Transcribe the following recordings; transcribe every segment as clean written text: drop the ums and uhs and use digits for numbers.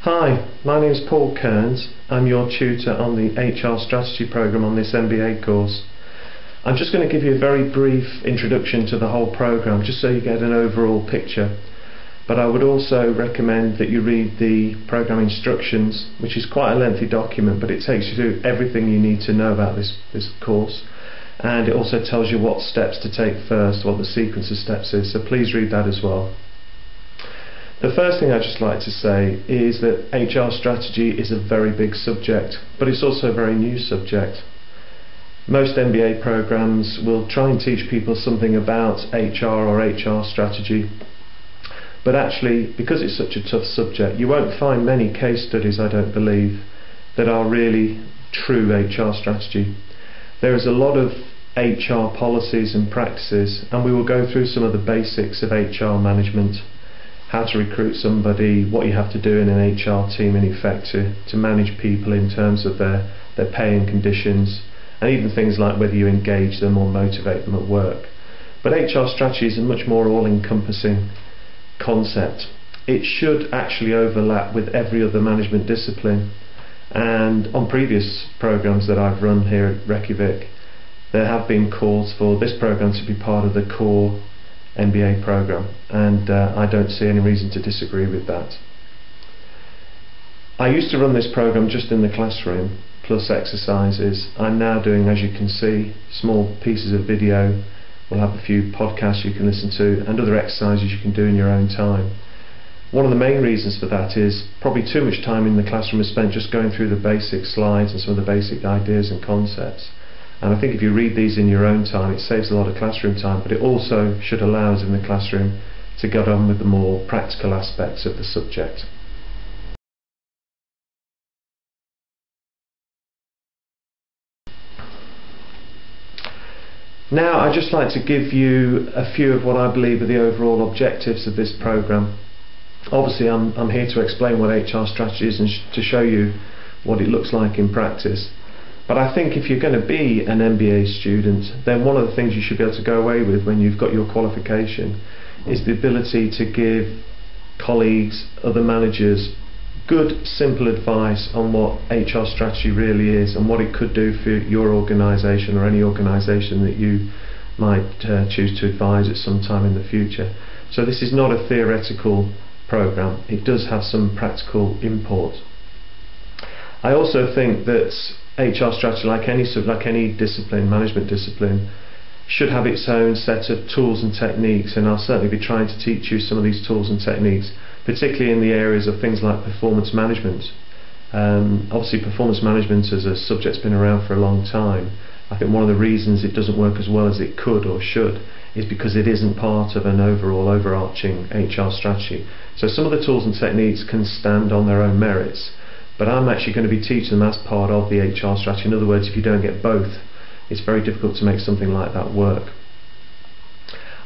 Hi, my name is Paul Kearns. I'm your tutor on the HR Strategy programme on this MBA course. I'm just going to give you a very brief introduction to the whole programme, just so you get an overall picture. But I would also recommend that you read the programme instructions, which is quite a lengthy document, but it takes you through everything you need to know about this course. And it also tells you what steps to take first, what the sequence of steps is, so please read that as well. The first thing I'd just like to say is that HR strategy is a very big subject, but it's also a very new subject. Most MBA programs will try and teach people something about HR or HR strategy, but actually, because it's such a tough subject, you won't find many case studies, I don't believe, that are really true HR strategy. There is a lot of HR policies and practices, and we will go through some of the basics of HR management. How to recruit somebody, what you have to do in an HR team in effect to manage people in terms of their pay and conditions, and even things like whether you engage them or motivate them at work. But HR strategy is a much more all-encompassing concept. It should actually overlap with every other management discipline, and on previous programs that I've run here at Reykjavik, there have been calls for this program to be part of the core MBA program, and I don't see any reason to disagree with that. I used to run this program just in the classroom plus exercises. I'm now doing, as you can see, small pieces of video. We'll have a few podcasts you can listen to and other exercises you can do in your own time. One of the main reasons for that is probably too much time in the classroom is spent just going through the basic slides and some of the basic ideas and concepts. And I think if you read these in your own time, it saves a lot of classroom time, but it also should allow us in the classroom to get on with the more practical aspects of the subject. Now I'd just like to give you a few of what I believe are the overall objectives of this programme. Obviously I'm here to explain what HR strategy is and to show you what it looks like in practice. But I think if you're going to be an MBA student, then one of the things you should be able to go away with when you've got your qualification is the ability to give colleagues, other managers, good, simple advice on what HR strategy really is and what it could do for your organisation or any organisation that you might choose to advise at some time in the future. So this is not a theoretical programme, it does have some practical import. I also think that HR strategy, like any discipline, management discipline, should have its own set of tools and techniques, and I'll certainly be trying to teach you some of these tools and techniques, particularly in the areas of things like performance management. Obviously performance management as a subject's been around for a long time. I think one of the reasons it doesn't work as well as it could or should is because it isn't part of an overall overarching HR strategy. So some of the tools and techniques can stand on their own merits, but I'm actually going to be teaching them as part of the HR strategy. In other words, if you don't get both, it's very difficult to make something like that work.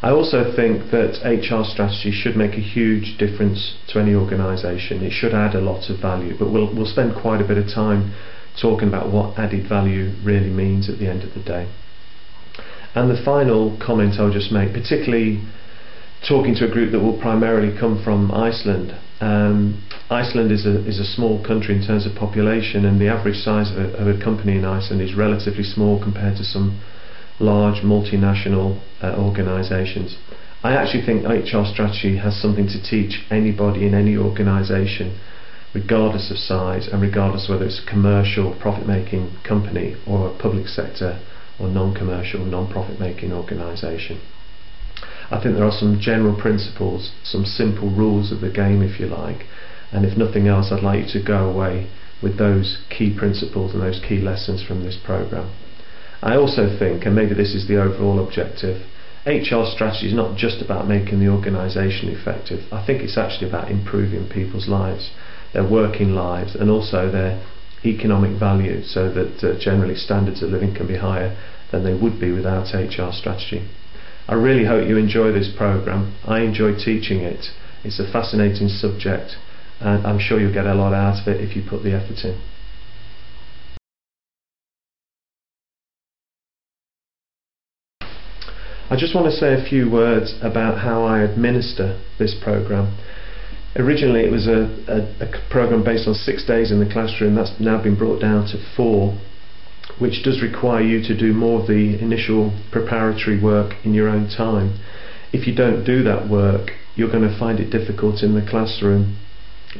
I also think that HR strategy should make a huge difference to any organisation. It should add a lot of value, but we'll spend quite a bit of time talking about what added value really means at the end of the day. And the final comment I'll just make, particularly talking to a group that will primarily come from Iceland. Iceland is a small country in terms of population, and the average size of a company in Iceland is relatively small compared to some large multinational organisations. I actually think HR strategy has something to teach anybody in any organisation, regardless of size and regardless of whether it's a commercial profit-making company or a public sector or non-commercial, non-profit-making organisation. I think there are some general principles, some simple rules of the game if you like, and if nothing else I'd like you to go away with those key principles and those key lessons from this programme. I also think, and maybe this is the overall objective, HR strategy is not just about making the organisation effective. I think it's actually about improving people's lives, their working lives, and also their economic value, so that generally standards of living can be higher than they would be without HR strategy. I really hope you enjoy this programme. I enjoy teaching it. It's a fascinating subject, and I'm sure you'll get a lot out of it if you put the effort in. I just want to say a few words about how I administer this programme. Originally it was a program based on 6 days in the classroom. That's now been brought down to 4, which does require you to do more of the initial preparatory work in your own time. If you don't do that work, you're going to find it difficult in the classroom,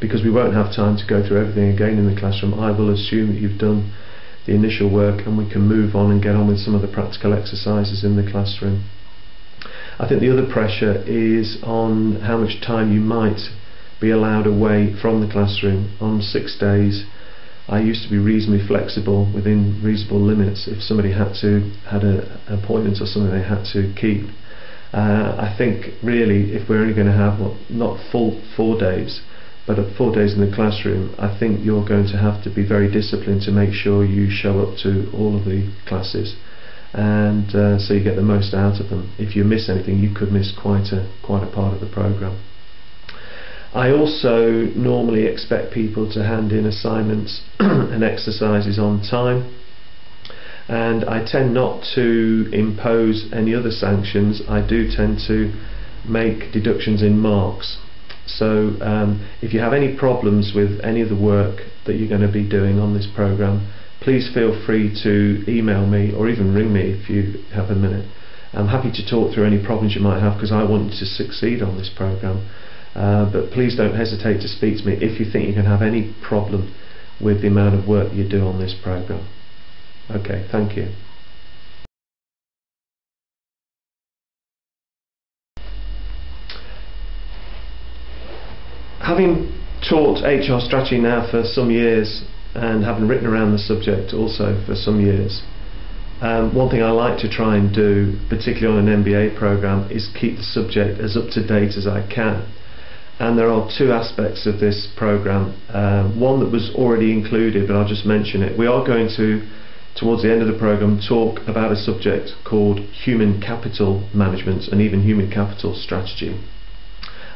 because we won't have time to go through everything again in the classroom. I will assume that you've done the initial work and we can move on and get on with some of the practical exercises in the classroom. I think the other pressure is on how much time you might be allowed away from the classroom. On 6 days, I used to be reasonably flexible within reasonable limits. If somebody had an appointment or something they had to keep, I think really if we're only going to have not full 4 days, but 4 days in the classroom, I think you're going to have to be very disciplined to make sure you show up to all of the classes, and so you get the most out of them. If you miss anything, you could miss quite a part of the program. I also normally expect people to hand in assignments and exercises on time, and I tend not to impose any other sanctions. I do tend to make deductions in marks. So if you have any problems with any of the work that you're going to be doing on this program, please feel free to email me or even ring me if you have a minute. I'm happy to talk through any problems you might have, because I want you to succeed on this program. But please don't hesitate to speak to me if you think you can have any problem with the amount of work you do on this program. Okay, thank you. Having taught HR strategy now for some years, and having written around the subject also for some years, one thing I like to try and do, particularly on an MBA program, is keep the subject as up to date as I can. And there are 2 aspects of this program. One that was already included, but I'll just mention it. We are going to, towards the end of the program, talk about a subject called human capital management and even human capital strategy.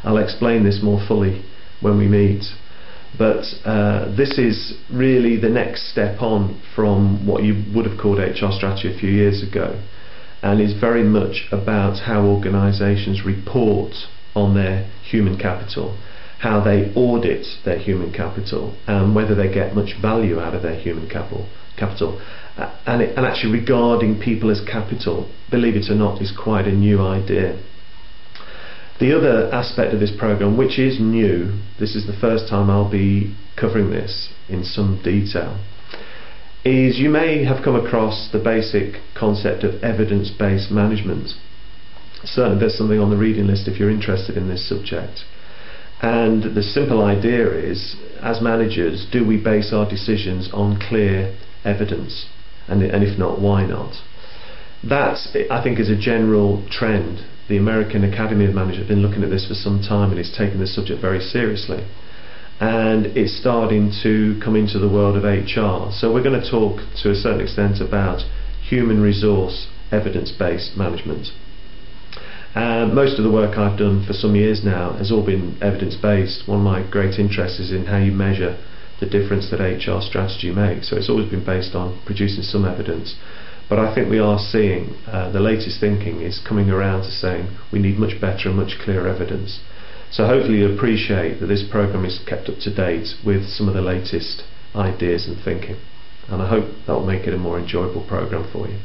I'll explain this more fully when we meet. But this is really the next step on from what you would have called HR strategy a few years ago, and is very much about how organisations report on their human capital, how they audit their human capital, and whether they get much value out of their human capital. And actually regarding people as capital, believe it or not, is quite a new idea. The other aspect of this program, which is new, this is the first time I'll be covering this in some detail, is you may have come across the basic concept of evidence-based management. Certainly there's something on the reading list if you're interested in this subject. And the simple idea is, as managers, do we base our decisions on clear evidence? And if not, why not? That, I think, is a general trend. The American Academy of Management have been looking at this for some time, and it's taken this subject very seriously. And it's starting to come into the world of HR. So we're going to talk to a certain extent about human resource evidence-based management. Most of the work I've done for some years now has all been evidence-based. One of my great interests is in how you measure the difference that HR strategy makes. So it's always been based on producing some evidence. But I think we are seeing the latest thinking is coming around to saying we need much better and much clearer evidence. So hopefully you appreciate that this program is kept up to date with some of the latest ideas and thinking. And I hope that will make it a more enjoyable program for you.